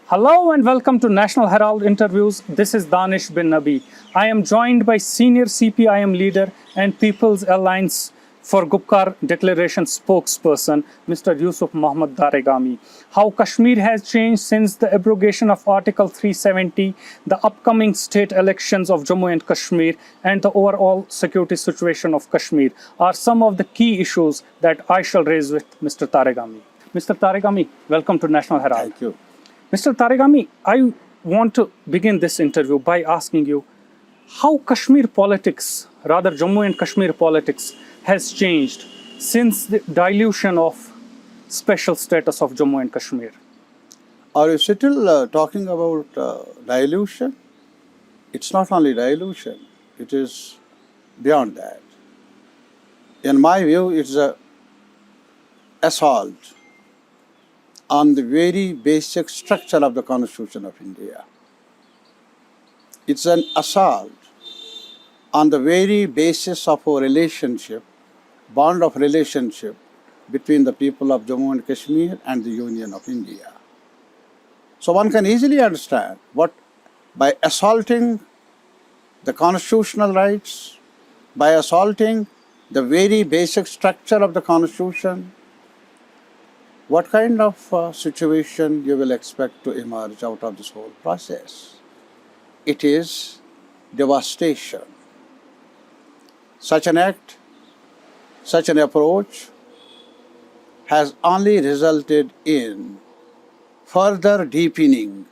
Hello and welcome to National Herald Interviews. This is Danish bin Nabi. I am joined by senior CPIM leader and People's Alliance for Gupkar Declaration spokesperson, Mr. Yusuf Mohammad Tarigami. How Kashmir has changed since the abrogation of Article 370, the upcoming state elections of Jammu and Kashmir, and the overall security situation of Kashmir are some of the key issues that I shall raise with Mr. Tarigami. Mr. Tarigami, welcome to National Herald. Thank you. Mr. Tarigami, I want to begin this interview by asking you how Kashmir politics, rather Jammu and Kashmir politics, has changed since the dilution of special status of Jammu and Kashmir. Are you still talking about dilution? It's not only dilution, it is beyond that. In my view, it's an assault on the very basic structure of the Constitution of India. It's an assault on the very basis of a relationship, bond of relationship between the people of Jammu and Kashmir and the Union of India. So one can easily understand what, by assaulting the constitutional rights, by assaulting the very basic structure of the Constitution, what kind of situation you will expect to emerge out of this whole process? It is devastation. Such an act, such an approach has only resulted in further deepening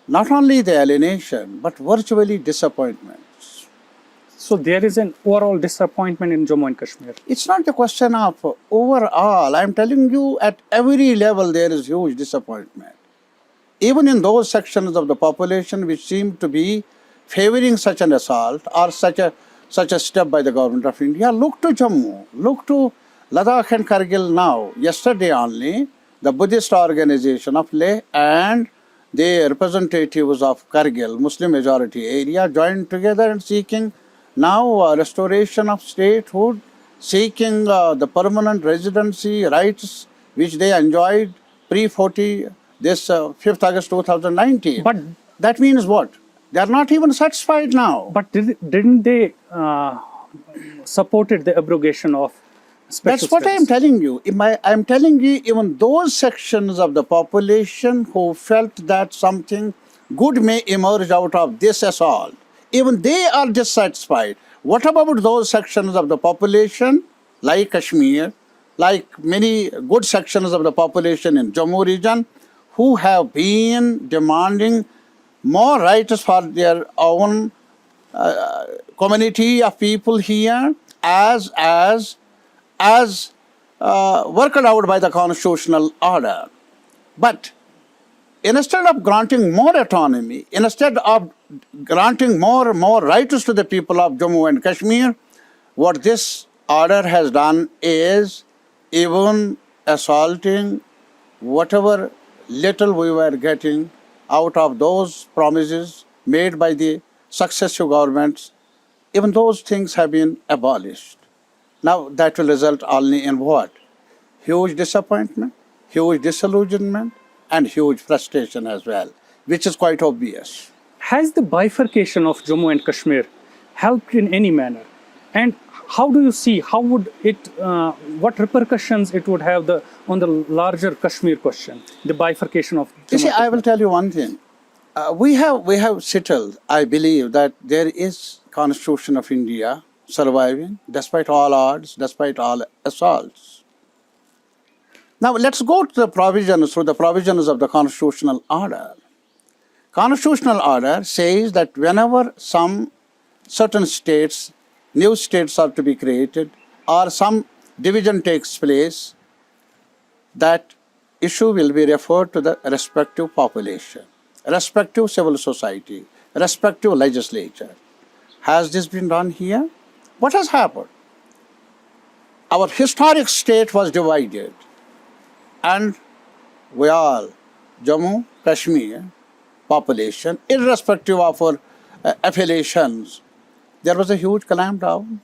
not only the alienation but virtually disappointment. So there is an overall disappointment in Jammu and Kashmir. It's not the question of overall. I'm telling you, at every level there is huge disappointment. Even in those sections of the population which seem to be favoring such an assault or such a step by the Govt of India, look to Jammu, look to Ladakh and Kargil now. Yesterday only, the Buddhist organization of Leh and the representatives of Kargil, Muslim majority area, joined together and seeking now restoration of statehood, seeking the permanent residency rights which they enjoyed pre-40, this 5th August 2019. But that means what? They are not even satisfied now. But didn't they supported the abrogation of special That's what I status? am telling you. I am telling you, even those sections of the population who felt that something good may emerge out of this assault, even they are dissatisfied. What about those sections of the population, like Kashmir, like many good sections of the population in Jammu region, who have been demanding more rights for their own community of people here, as worked out by the constitutional order. But instead of granting more autonomy, instead of granting more rights to the people of Jammu and Kashmir, what this order has done is even assaulting whatever little we were getting out of those promises made by the successive governments. Even those things have been abolished. Now that will result only in what? Huge disappointment, huge disillusionment, and huge frustration as well, which is quite obvious. Has the bifurcation of Jammu and Kashmir helped in any manner? And how do you see, how would it, what repercussions it would have on the larger Kashmir question, the bifurcation of Jammu You see, and I Kashmir? will tell you one thing. We have settled, I believe, that there is Constitution of India surviving despite all odds, despite all assaults. Now let's go to the provisions, through the provisions of the constitutional order. Constitutional order says that whenever some certain states, new states are to be created, or some division takes place, that issue will be referred to the respective population, respective civil society, respective legislature. Has this been done here? What has happened? Our historic state was divided, and we all, Jammu, Kashmir population, irrespective of our affiliations, there was a huge clampdown,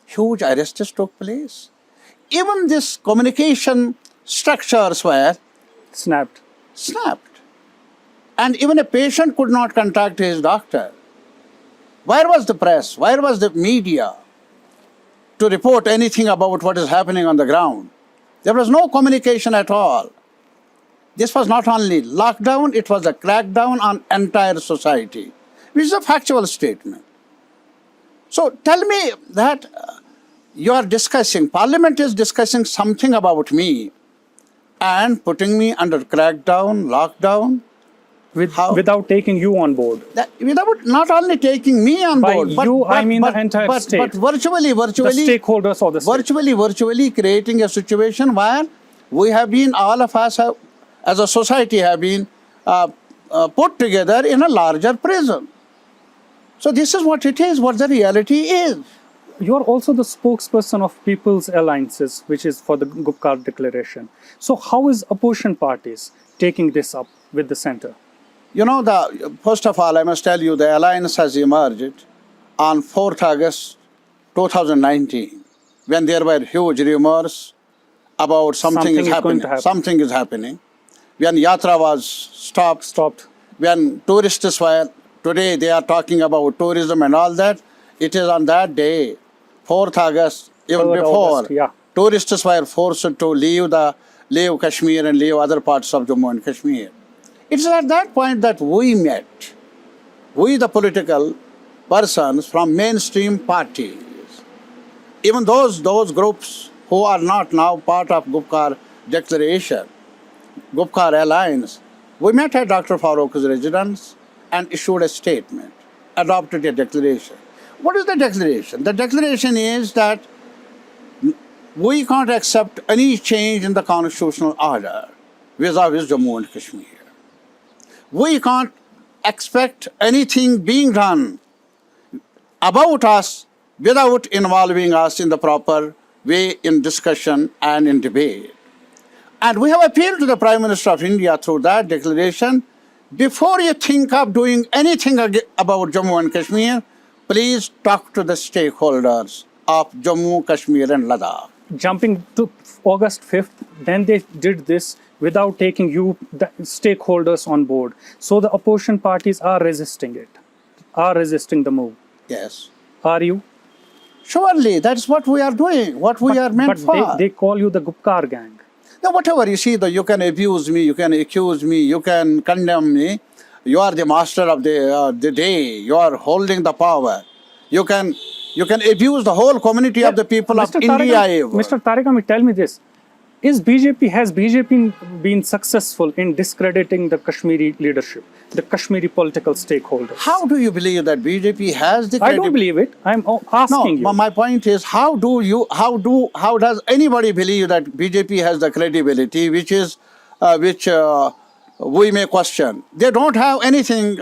huge arrests took place. Even this communication structures were Snapped. snapped. And even a patient could not contact his doctor. Where was the press? Where was the media to report anything about what is happening on the ground? There was no communication at all. This was not only lockdown, it was a crackdown on entire society, which is a factual statement. So tell me that you are discussing, Parliament is discussing something about me and putting me under crackdown, lockdown, without taking you on board. without not only taking me on By board, you, I mean the entire state. But virtually, The stakeholders of the state. virtually creating a situation where we have been, all of us have, as a society, have been put together in a larger prison. So this is what it is, what the reality is. You are also the spokesperson of People's Alliances, which is for the Gupkar Declaration. So how is opposition parties taking this up with the center? You know, first of all, I must tell you, the alliance has emerged on 4th August 2019, when there were huge rumors about something is happening. Something is happening. When Yatra was stopped. When tourists were, today they are talking about tourism and all that. It is on that day, 4th August, even before, tourists were forced to leave Kashmir and leave other parts of Jammu and Kashmir. It's at that point that we met, we the political persons from mainstream parties, even those groups who are not now part of Gupkar Declaration, Gupkar Alliance, we met at Dr. Farooq's residence and issued a statement, adopted a declaration. What is the declaration? The declaration is that we can't accept any change in the constitutional order vis-a-vis Jammu and Kashmir. We can't expect anything being done about us without involving us in the proper way in discussion and in debate. And we have appealed to the Prime Minister of India through that declaration, before you think of doing anything about Jammu and Kashmir, please talk to the stakeholders of Jammu, Kashmir and Ladakh. Jumping to August 5th, then they did this without taking you, the stakeholders, on board. So the opposition parties are resisting it, are resisting the move. Yes. Are you? Surely, that's what we are doing, what we are meant for. But they call you the Gupkar gang. Now, whatever you see, you can abuse me, you can accuse me, you can condemn me. You are the master of the day. You are holding the power. You can abuse the whole community of the people of India. Mr. Tarigami, tell me this. Has BJP been successful in discrediting the Kashmiri leadership, the Kashmiri political stakeholders? How do you believe that BJP has the credibility? I don't believe it. I'm asking you. No, my point is, how does anybody believe that BJP has the credibility which we may question? They don't have anything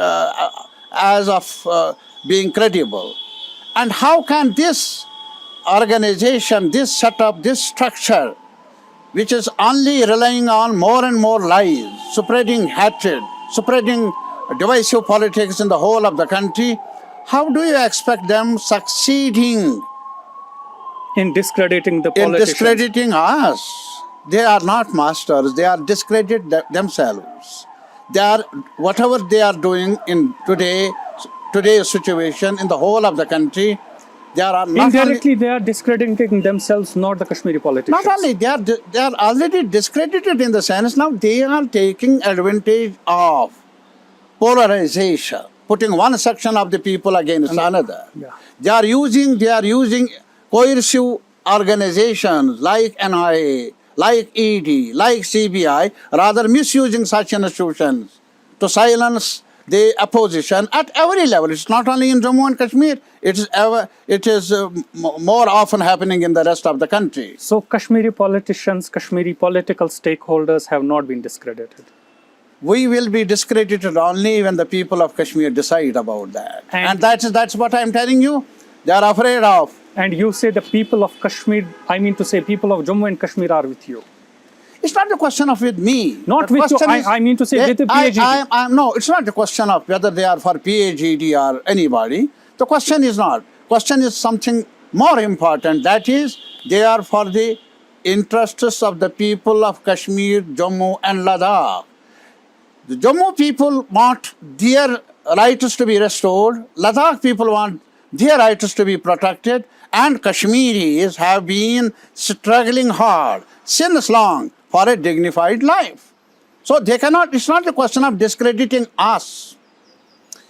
as of being credible. And how can this organization, this setup, this structure, which is only relying on more and more lies, spreading hatred, spreading divisive politics in the whole of the country, how do you expect them succeeding in discrediting the politicians? In discrediting us. They are not masters, they are discredited themselves. They are, whatever they are doing in today's situation in the whole of the country, they are not indirectly they are discrediting themselves, not the Kashmiri politicians. Not only, they are already discredited in the sense now they are taking advantage of polarization, putting one section of the people against another. Yeah. They are using coercive organizations like NIA, like ED, like CBI, rather misusing such institutions to silence the opposition at every level. It's not only in Jammu and Kashmir, it is more often happening in the rest of the country. So Kashmiri politicians, Kashmiri political stakeholders have not been discredited? We will be discredited only when the people of Kashmir decide about that. And that's what I'm telling you. They are afraid of. And you say the people of Kashmir, I mean to say people of Jammu and Kashmir are with you. It's not a question of with me. Not with you, I mean to say with the PhD. No, it's not a question of whether they are for PhD or anybody. The question is not. Question is something more important. That is, they are for the interests of the people of Kashmir, Jammu and Ladakh. The Jammu people want their rights to be restored, Ladakh people want their rights to be protected, and Kashmiris have been struggling hard since long for a dignified life. So they cannot, it's not a question of discrediting us.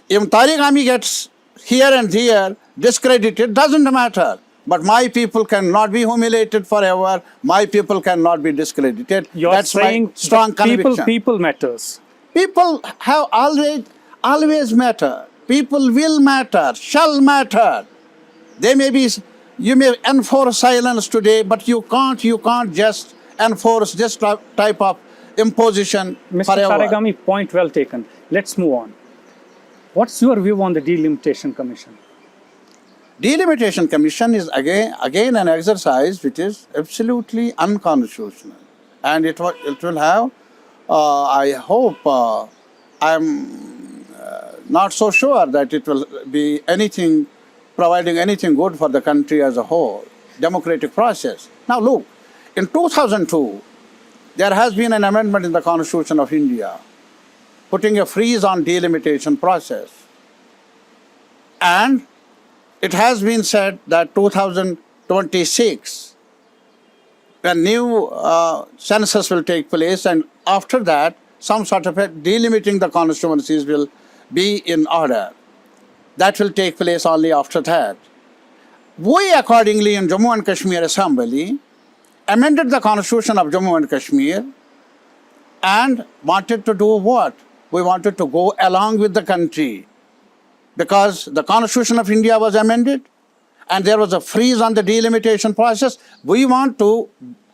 If Tarigami gets here and there discredited, doesn't matter. But my people cannot be humiliated forever. My people cannot be discredited. You're That's saying my strong conviction. people matters. People have always matter. People will matter, shall matter. They may be, you may enforce silence today, but you can't just enforce this type of imposition Mr. forever. Tarigami, point well taken. Let's move on. What's your view on the Delimitation Commission? Delimitation Commission is again an exercise which is absolutely unconstitutional, and it will have. I hope I'm not so sure that it will be anything providing anything good for the country as a whole. Democratic process. Now look, in 2002, there has been an amendment in the Constitution of India putting a freeze on delimitation process, and it has been said that 2026, a new census will take place, and after that, some sort of a delimiting the constituencies will be in order. That will take place only after that. We accordingly in Jammu and Kashmir Assembly amended the Constitution of Jammu and Kashmir and wanted to do what? We wanted to go along with the country, because the Constitution of India was amended and there was a freeze on the delimitation process. We want to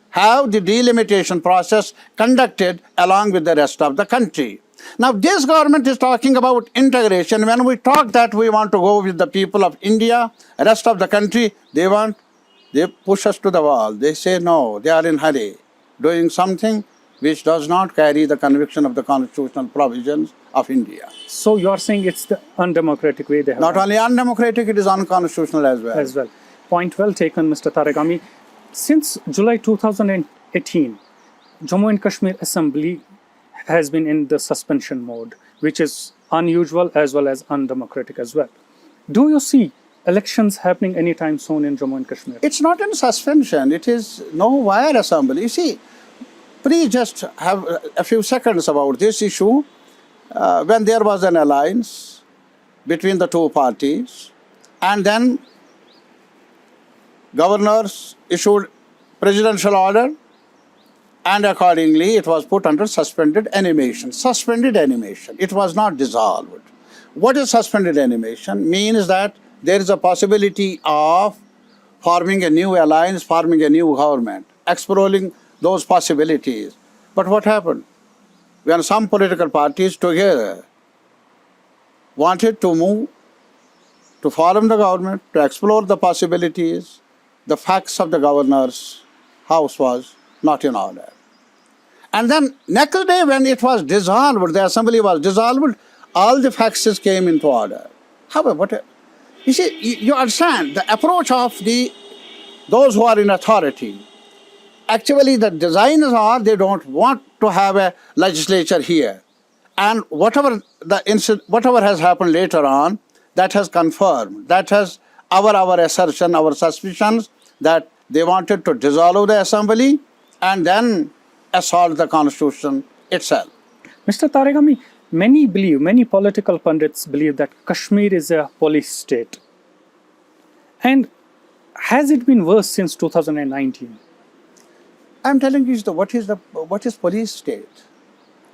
have the delimitation process conducted along with the rest of the country. Now, this government is talking about integration. When we talk that we want to go with the people of India, rest of the country, they push us to the wall. They say no, they are in hurry, doing something which does not carry the conviction of the constitutional provisions of India. So you're saying it's the undemocratic way they have Not done only undemocratic, it is unconstitutional as well. as well. Point well taken, Mr. Tarigami. Since July 2018, Jammu and Kashmir Assembly has been in the suspension mode, which is unusual as well as undemocratic as well. Do you see elections happening anytime soon in Jammu and Kashmir? It's not in suspension. It is no wire assembly. You see, please just have a few seconds about this issue. When there was an alliance between the two parties, and then governors issued presidential order, and accordingly it was put under suspended animation. Suspended animation. It was not dissolved. What is suspended animation? Means that there is a possibility of forming a new alliance, forming a new government, exploring those possibilities. But what happened? When some political parties together wanted to move, to form the government, to explore the possibilities, the facts of the governor's house was not in order. And then next day when it was dissolved, the assembly was dissolved, all the facts came into order. However, you see, you understand the approach of those who are in authority. Actually, the designers are, they don't want to have a legislature here. And whatever has happened later on, that has confirmed, that has our assertion, our suspicions that they wanted to dissolve the assembly and then assault the constitution itself. Mr. Tarigami, many political pundits believe that Kashmir is a police state. And has it been worse since 2019? I'm telling you, what is police state?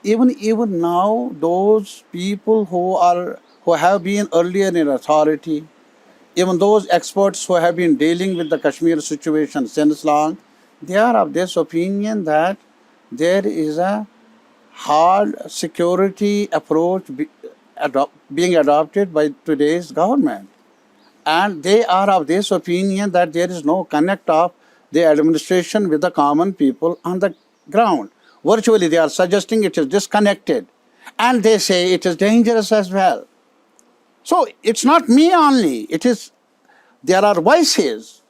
Even now, those people who have been earlier in authority, even those experts who have been dealing with the Kashmir situation since long, they are of this opinion that there is a hard security approach being adopted by today's government. And they are of this opinion that there is no connect of the administration with the common people on the ground. Virtually, they are suggesting it is disconnected. And they say it is dangerous as well. So it's not me only. There are voices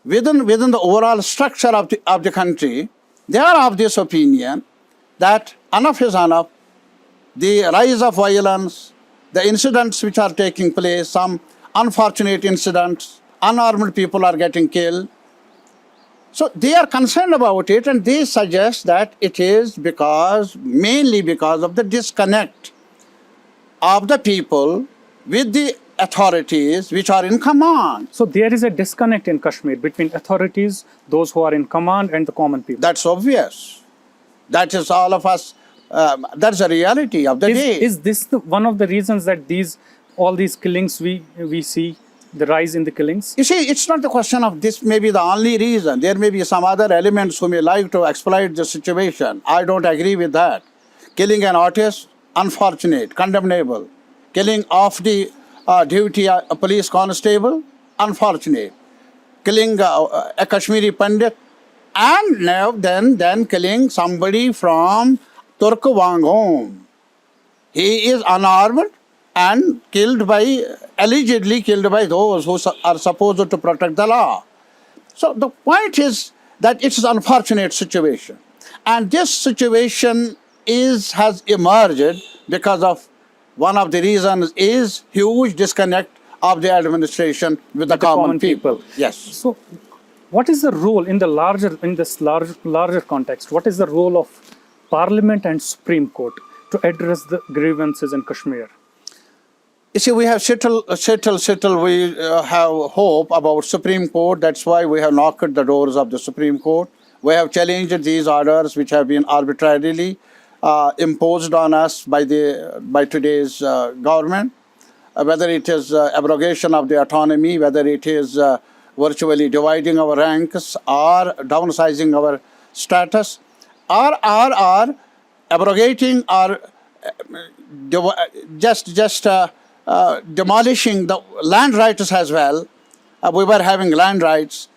within the overall structure of the country. They are of this opinion that enough is enough. the rise of violence, the incidents which are taking place, some unfortunate incidents, unarmed people are getting killed. So they are concerned about it, and they suggest that it is mainly because of the disconnect of the people with the authorities which are in command. So there is a disconnect in Kashmir between authorities, those who are in command, and the common people. That's obvious. That is all of us. That's the reality of the day. Is this one of the reasons that all these killings we see, the rise in the killings? You see, it's not the question of this may be the only reason. There may be some other elements who may like to exploit the situation. I don't agree with that. Killing an artist, unfortunate, condemnable. Killing off the duty a police constable, unfortunate. Killing a Kashmiri Pandit, and now then killing somebody from Turkwangom. He is unarmed and allegedly killed by those who are supposed to protect the law. So the point is that it's an unfortunate situation. And this situation has emerged because of one of the reasons is huge disconnect of the administration with the common people. Yes. So what is the role in this larger context? What is the role of Parliament and Supreme Court to address the grievances in Kashmir? You see, we have settled. We have hope about Supreme Court. That's why we have knocked the doors of the Supreme Court. We have challenged these orders which have been arbitrarily imposed on us by today's government, whether it is abrogation of the autonomy, whether it is virtually dividing our ranks or downsizing our status, or abrogating or demolishing the land rights as well. We were having land rights,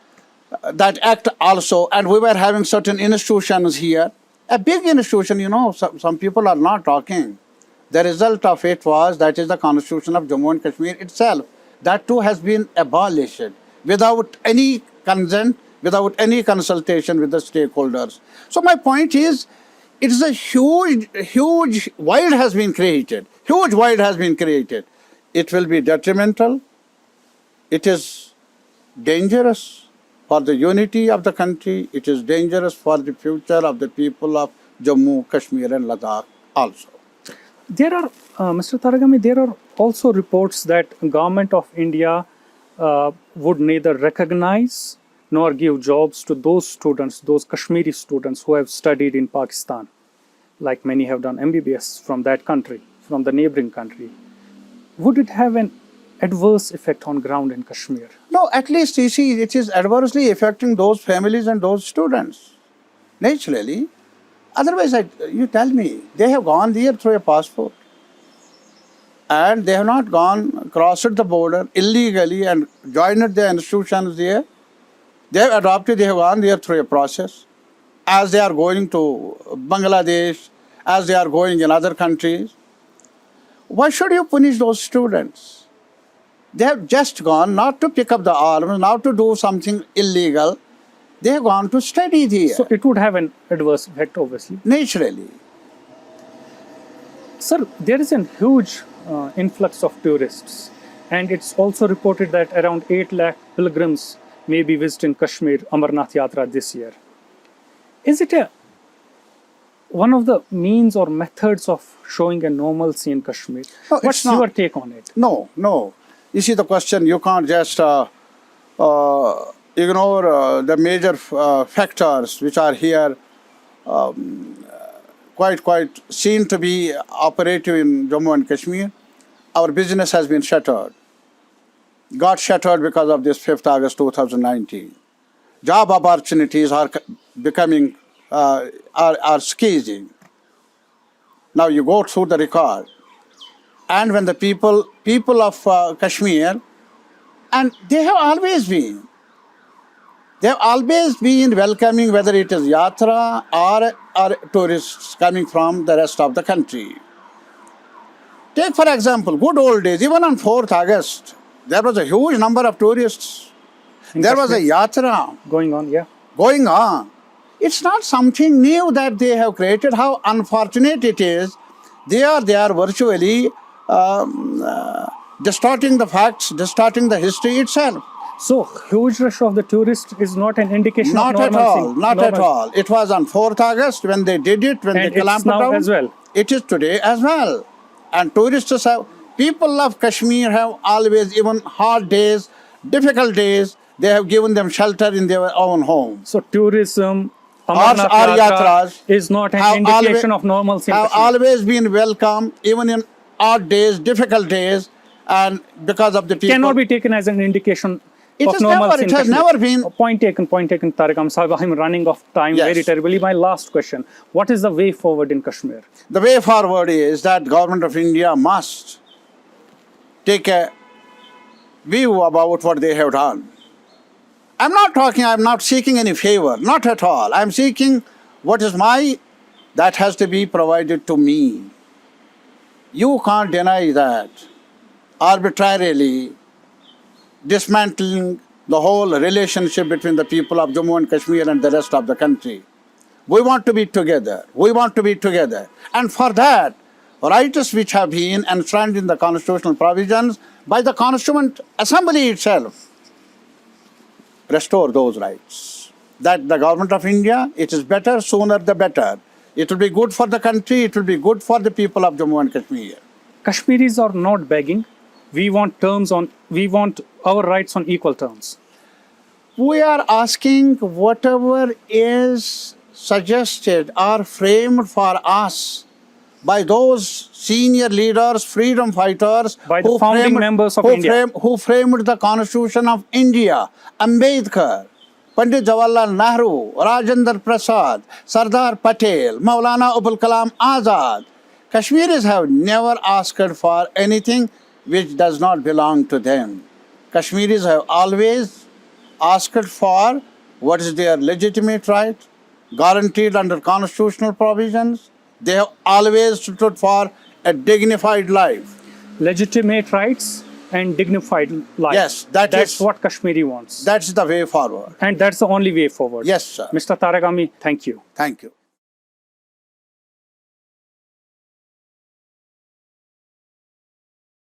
that act also, and we were having certain institutions here. A big institution, some people are not talking. The result of it that is the Constitution of Jammu and Kashmir itself. That too has been abolished without any consent, without any consultation with the stakeholders. So my point is, it is a huge void has been created. Huge void has been created. It will be detrimental. It is dangerous for the unity of the country. It is dangerous for the future of the people of Jammu, Kashmir and Ladakh also. There are, Mr. Tarigami, there are also reports that Government of India would neither recognize nor give jobs to those students, those Kashmiri students who have studied in Pakistan, like many have done MBBS from that country, from the neighboring country. Would it have an adverse effect on ground in Kashmir? No, at least you see, it is adversely affecting those families and those students, naturally. Otherwise, you tell me, they have gone there through a passport. And they have not crossed the border illegally and joined the institutions there. They have gone there through a process. As they are going to Bangladesh, as they are going in other countries. Why should you punish those students? They have just gone not to pick up the arms, not to do something illegal. They have gone to study there. So it would have an adverse effect, obviously. Naturally. Sir, there is a huge influx of tourists, and it's also reported that around 8 lakh pilgrims may be visiting Kashmir Amarnath Yatra this year. Is it one of the means or methods of showing a normalcy in Kashmir? No, What's your take on it? No. You see the question, you can't just ignore the major factors which are here quite seen to be operative in Jammu and Kashmir. Our business has been shattered. Got shattered because of this 5th August 2019. Job opportunities are becoming, are squeezing. Now you go through the record. And when the people of Kashmir, and they have always been welcoming, whether it is yatra or tourists coming from the rest of the country. Take for example, good old days, even on 4th August, there was a huge number of tourists. There was a yatra going on, yeah. Going on. It's not something new that they have created. How unfortunate it is They are virtually distorting the facts, distorting the history itself. So, huge rush of the tourists is not an indication Not of at normalcy. all, not at all. It was on 4th August when they did it, when And they clamped it's now down. as well. It is today as well. And tourists have, people of Kashmir have always, even hard days, difficult days, they have given them shelter in their own homes. So, tourism, Or Amarnath Yatra yatras is not an have indication always- of normalcy. in Have Kashmir. always been welcome, even in odd days, difficult days, and because of the people. Cannot be taken as an indication It of has normalcy never- in it has Kashmir. never been- Point taken, Tarigami Sahib. I'm running off time Yes. very terribly. My last question. What is the way forward in Kashmir? The way forward is that Government of India must take a view about what they have done. I'm not seeking any favor, not at all. I'm seeking what is that has to be provided to me. You can't deny that. Arbitrarily dismantling the whole relationship between the people of Jammu and Kashmir and the rest of the country. We want to be together. We want to be together. And for that, rights which have been enshrined in the constitutional provisions by the Constituent Assembly itself, restore those rights. That the Government of India, it is better, sooner the better. It will be good for the country, it will be good for the people of Jammu and Kashmir. Kashmiris are not begging. We want our rights on equal terms. We are asking whatever is suggested or framed for us by those senior leaders, freedom fighters, By the founding members of India. who framed the Constitution of India, Ambedkar, Pandit Jawaharlal Nehru, Rajendra Prasad, Sardar Patel, Maulana Abul Kalam Azad. Kashmiris have never asked for anything which does not belong to them. Kashmiris have always asked for what is their legitimate right, guaranteed under constitutional provisions. They have always stood for a dignified life. Legitimate rights and dignified life. Yes, that's what Kashmiri wants. That's the way forward. And that's the only way forward. Yes, sir. Mr. Tarigami, thank you. Thank you.